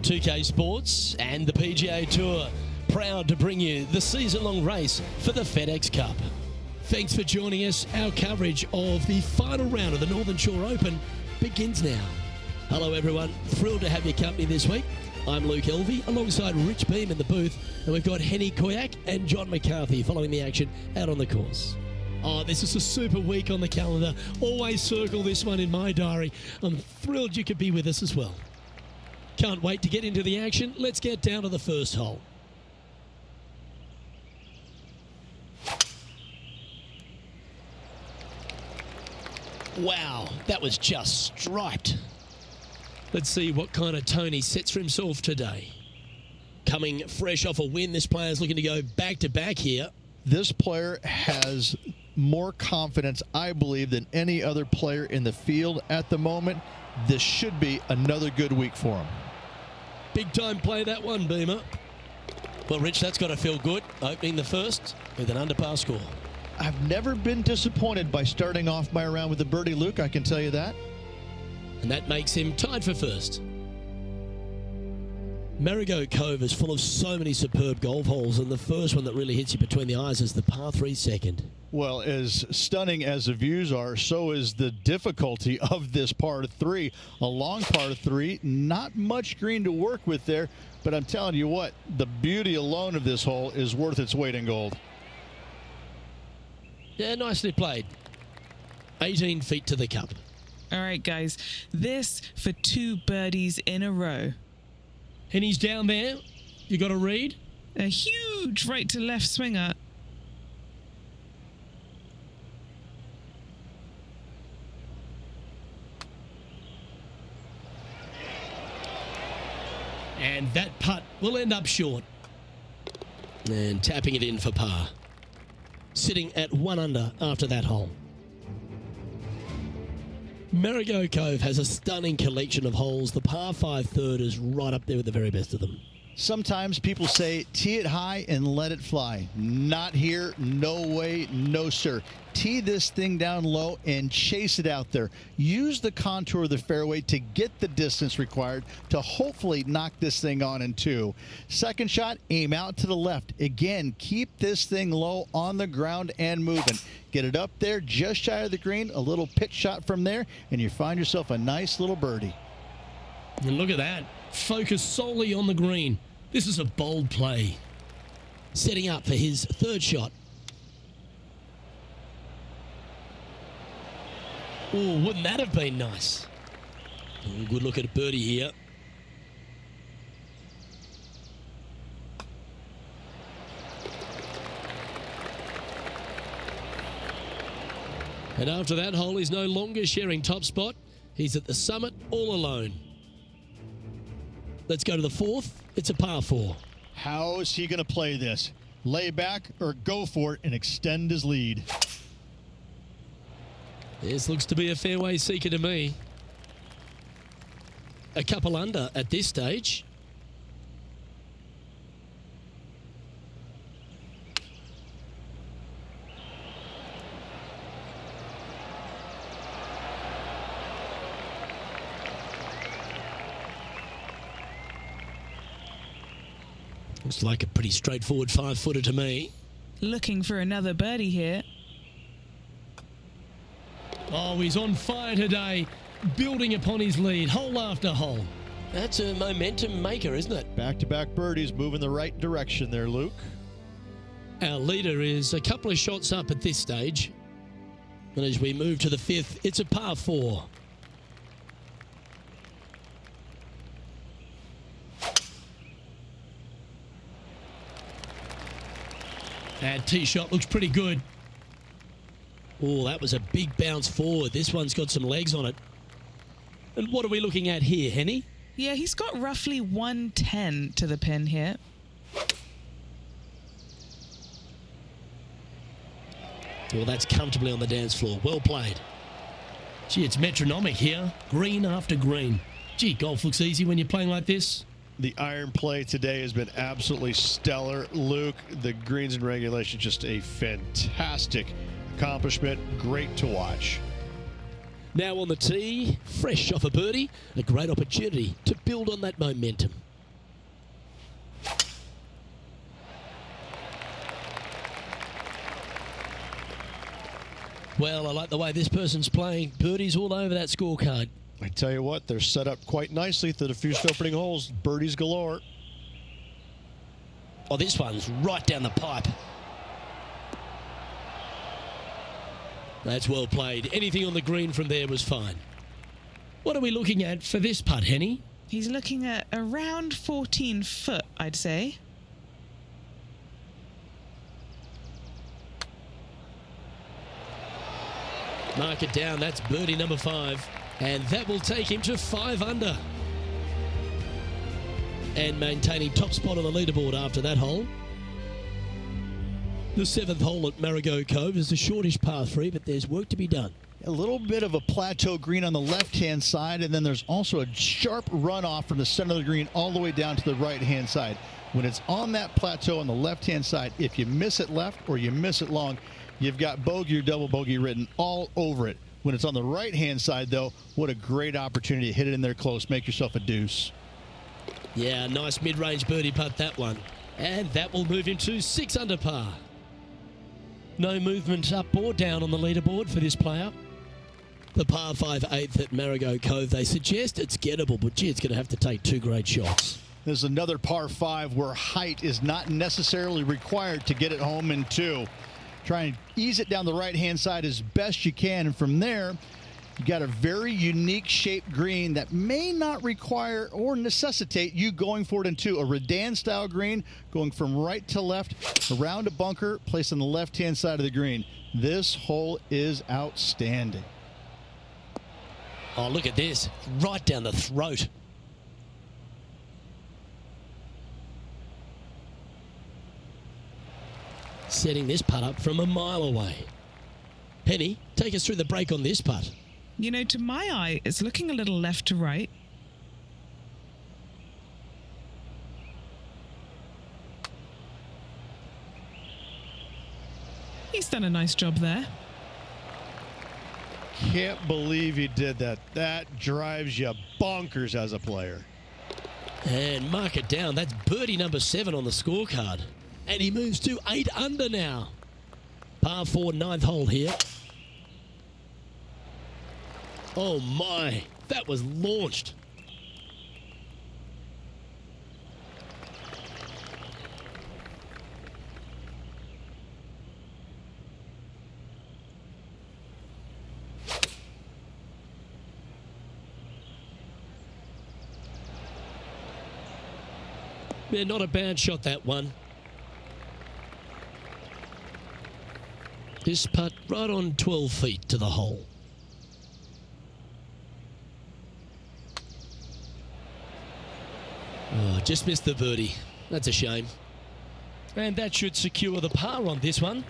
2K Sports and the PGA Tour, proud to bring you the season-long race for the FedEx Cup. Thanks for joining us. Our coverage of the final round of the Northern Shore Open begins now. Hello everyone, thrilled to have your company this week. I'm Luke Elvey, alongside Rich Beam in the booth, and we've got Henny Koyak and John McCarthy following the action out on the course. Oh, this is a super week on the calendar. Always circle this one in my diary. I'm thrilled you could be with us as well. Can't wait to get into the action. Let's get down to the first hole. Wow, that was just striped. Let's see what kind of tone he sets for himself today. Coming fresh off a win, this player's looking to go back-to-back here. This player has more confidence, I believe, than any other player in the field at the moment. This should be another good week for him. Big time play that one, Beamer. Well, Rich, that's got to feel good, opening the first with an under-par score. I've never been disappointed by starting off my round with a birdie, Luke, I can tell you that. And that makes him tied for first. Marigot Cove is full of so many superb golf holes, and the first one that really hits you between the eyes is the par 3 second. Well, as stunning as the views are, so is the difficulty of this par 3. A long par 3, not much green to work with there, but I'm telling you what, the beauty alone of this hole is worth its weight in gold. Yeah, nicely played. 18 feet to the cup. All right, guys, this for 2 birdies in a row. Henny's down there. You got a read? A huge right to left swinger. And that putt will end up short. And tapping it in for par. Sitting at 1 under after that hole. Marigot Cove has a stunning collection of holes. The par 5 third is right up there with the very best of them. Sometimes people say, tee it high and let it fly. Not here, no way, no sir. Tee this thing down low and chase it out there. Use the contour of the fairway to get the distance required to hopefully knock this thing on in 2. Second shot, aim out to the left. Again, keep this thing low on the ground and moving. Get it up there just shy of the green, a little pitch shot from there, and you find yourself a nice little birdie. And look at that. Focus solely on the green. This is a bold play. Setting up for his third shot. Oh, wouldn't that have been nice? Oh, good look at a birdie here. And after that hole, he's no longer sharing top spot. He's at the summit all alone. Let's go to the fourth. It's a par 4. How is he going to play this? Lay back or go for it and extend his lead? This looks to be a fairway seeker to me. A couple under at this stage. Looks like a pretty straightforward 5-footer to me. Looking for another birdie here. Oh, he's on fire today, building upon his lead, hole after hole. That's a momentum maker, isn't it? Back-to-back birdies, moving the right direction there, Luke. Our leader is a couple of shots up at this stage. And as we move to the 5th, it's a par 4. That tee shot looks pretty good. Oh, that was a big bounce forward. This one's got some legs on it. And what are we looking at here, Henny? Yeah, he's got roughly 110 to the pin here. Well, that's comfortably on the dance floor. Well played. Gee, it's metronomic here. Green after green. Gee, golf looks easy when you're playing like this. The iron play today has been absolutely stellar, Luke. The greens and regulation, just a fantastic accomplishment. Great to watch. Now on the tee, fresh off a birdie, a great opportunity to build on that momentum. Well, I like the way this person's playing. Birdies all over that scorecard. I tell you what, they're set up quite nicely through the first opening holes. Birdies galore. Oh, this one's right down the pipe. That's well played. Anything on the green from there was fine. What are we looking at for this putt, Henny? He's looking at around 14 foot, I'd say. Mark it down. That's birdie number 5. And that will take him to 5 under. And maintaining top spot on the leaderboard after that hole. The 7th hole at Marigot Cove is the shortish par 3, but there's work to be done. A little bit of a plateau green on the left-hand side, and then there's also a sharp runoff from the center of the green all the way down to the right-hand side. When it's on that plateau on the left-hand side, if you miss it left or you miss it long, you've got bogey or double bogey written all over it. When it's on the right-hand side, though, what a great opportunity to hit it in there close, make yourself a deuce. Yeah, nice mid-range birdie putt, that one. And that will move him to 6 under par. No movement up or down on the leaderboard for this player. The par 5 8th at Marigot Cove, they suggest it's gettable, but gee, it's going to have to take 2 great shots. There's another par 5 where height is not necessarily required to get it home in 2. Try and ease it down the right-hand side as best you can, and from there, you got a very unique shaped green that may not require or necessitate you going for it in 2. A Redan-style green going from right to left around a bunker placed on the left-hand side of the green. This hole is outstanding. Oh, look at this. Right down the throat. Setting this putt up from a mile away. Henny, take us through the break on this putt. You know, to my eye, it's looking a little left to right. He's done a nice job there. Can't believe he did that. That drives you bonkers as a player. And mark it down. That's birdie number 7 on the scorecard. And he moves to 8 under now. Par 4, 9th hole here. Oh my, that was launched. Yeah, not a bad shot, that one. This putt right on 12 feet to the hole. Oh, just missed the birdie. That's a shame. And that should secure the par on this one.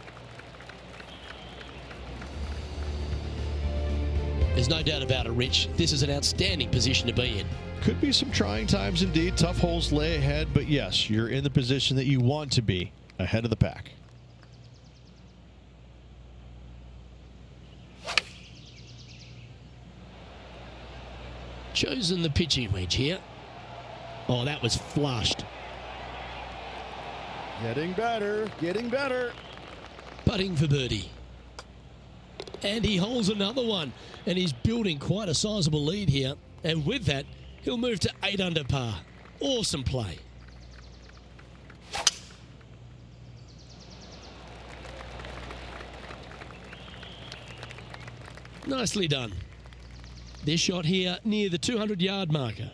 There's no doubt about it, Rich. This is an outstanding position to be in. Could be some trying times indeed. Tough holes lay ahead, but yes, you're in the position that you want to be, ahead of the pack. Chosen the pitching wedge here. Oh, that was flushed. Getting better, getting better. Putting for birdie. And he holds another one. And he's building quite a sizable lead here. And with that, he'll move to 8 under par. Awesome play. Nicely done. This shot here near the 200-yard marker.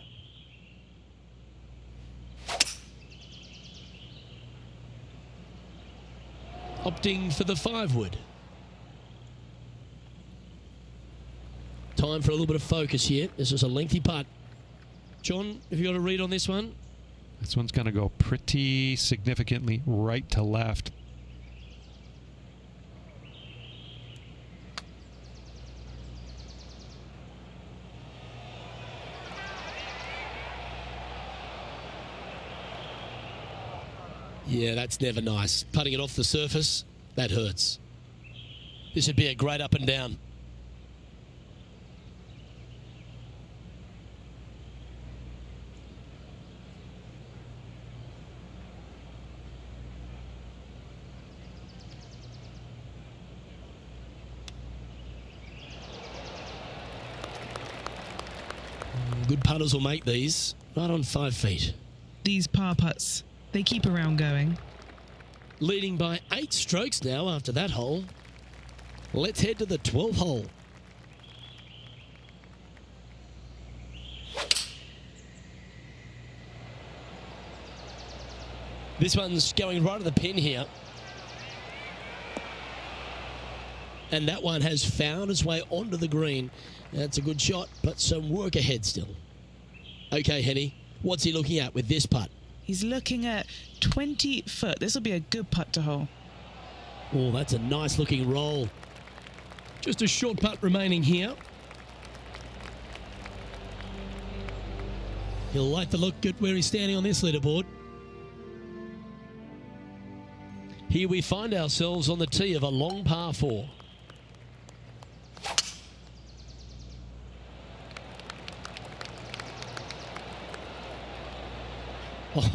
Opting for the 5-wood. Time for a little bit of focus here. This is a lengthy putt. John, have you got a read on this one? This one's going to go pretty significantly right to left. Yeah, that's never nice. Putting it off the surface, that hurts. This would be a great up and down. Good putters will make these right on 5 feet. These par putts, they keep a round going. Leading by 8 strokes now after that hole. Let's head to the 12th hole. This one's going right at the pin here. And that one has found its way onto the green. That's a good shot, but some work ahead still. Okay, Henny, what's he looking at with this putt? He's looking at 20 foot. This will be a good putt to hole. Oh, that's a nice looking roll. Just a short putt remaining here. He'll like the look at where he's standing on this leaderboard. Here we find ourselves on the tee of a long par 4.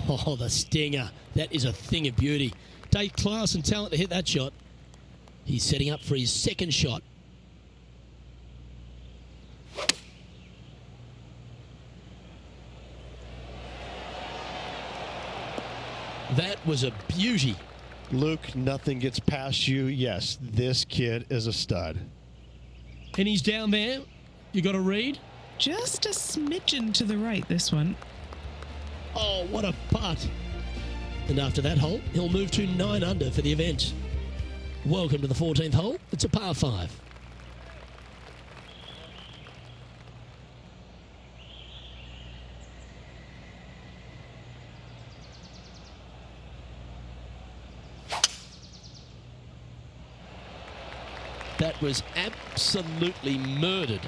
Oh, the stinger. That is a thing of beauty. Take class and talent to hit that shot. He's setting up for his second shot. That was a beauty. Luke, nothing gets past you. Yes, this kid is a stud. And he's down there. You got to read. Just a smidgen to the right, this one. Oh, what a putt. And after that hole, he'll move to 9 under for the event. Welcome to the 14th hole. It's a par 5. That was absolutely murdered.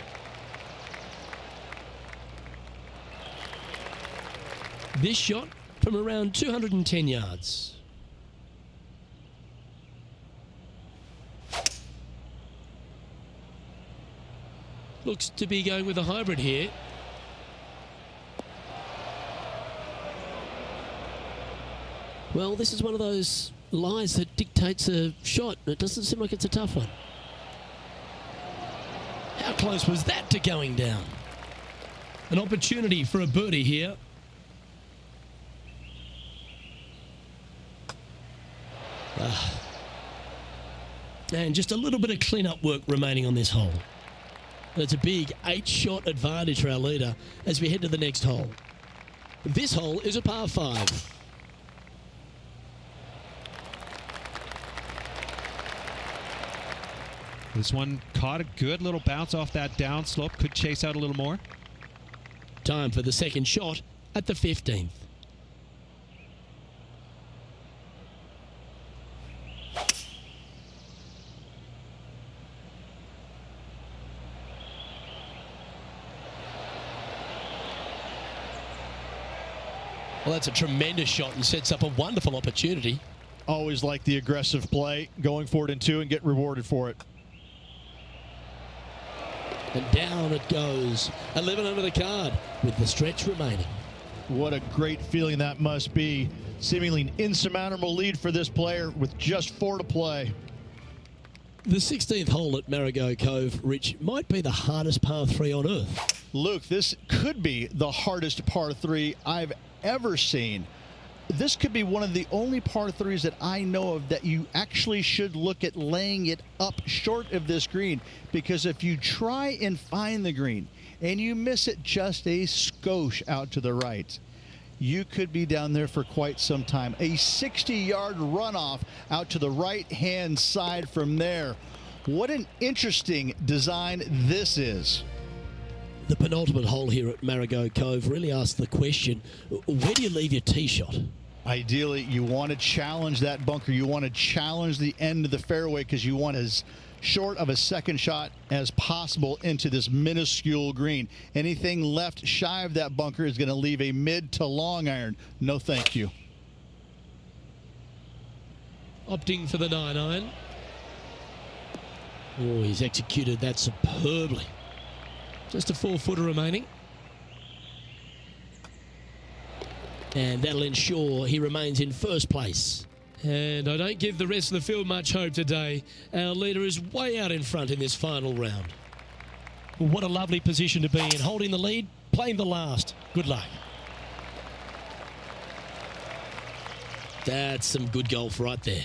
This shot from around 210 yards. Looks to be going with a hybrid here. Well, this is one of those lies that dictates a shot. It doesn't seem like it's a tough one. How close was that to going down? An opportunity for a birdie here. And just a little bit of clean-up work remaining on this hole. That's a big 8-shot advantage for our leader as we head to the next hole. This hole is a par 5. This one caught a good little bounce off that downslope. Could chase out a little more. Time for the second shot at the 15th. Well, that's a tremendous shot and sets up a wonderful opportunity. Always like the aggressive play, going for it in 2 and get rewarded for it. And down it goes. 11 under the card with the stretch remaining. What a great feeling that must be. Seemingly an insurmountable lead for this player with just 4 to play. The 16th hole at Marigot Cove, Rich, might be the hardest par 3 on earth. Luke, this could be the hardest par 3 I've ever seen. This could be one of the only par 3s that I know of that you actually should look at laying it up short of this green, because if you try and find the green and you miss it just a skosh out to the right, you could be down there for quite some time. A 60-yard runoff out to the right-hand side from there. What an interesting design this is. The penultimate hole here at Marigot Cove really asks the question, where do you leave your tee shot? Ideally, you want to challenge that bunker. You want to challenge the end of the fairway because you want as short of a second shot as possible into this minuscule green. Anything left shy of that bunker is going to leave a mid to long iron. No thank you. Opting for the 9-iron. Oh, he's executed that superbly. Just a 4-footer remaining. And that'll ensure he remains in first place. And I don't give the rest of the field much hope today. Our leader is way out in front in this final round. What a lovely position to be in, holding the lead playing the last. Good luck. That's some good golf right there.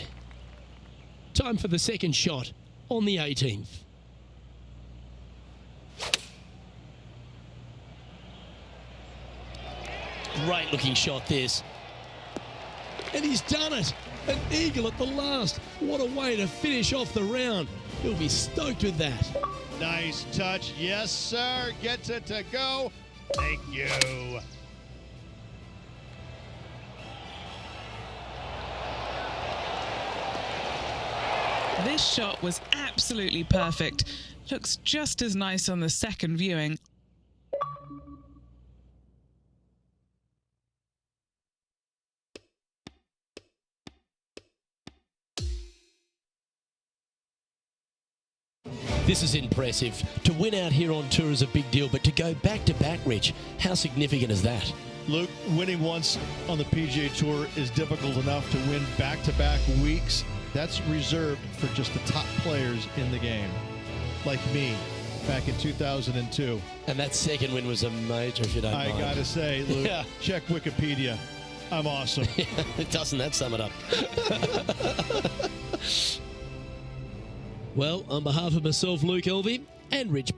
Time for the second shot on the 18th. Great looking shot this. And he's done it. An eagle at the last. What a way to finish off the round. He'll be stoked with that. Nice touch. Yes, sir. Gets it to go. Thank you. This shot was absolutely perfect. Looks just as nice on the second viewing. This is impressive. To win out here on tour is a big deal, but to go back-to-back, Rich, how significant is that? Luke, winning once on the PGA Tour is difficult enough to win back-to-back weeks. That's reserved for just the top players in the game, like me back in 2002. And that second win was a major, if you don't mind. I gotta say, Luke, Yeah. check Wikipedia. I'm awesome. Doesn't that sum it up? Well, on behalf of myself, Luke Elvey, and Rich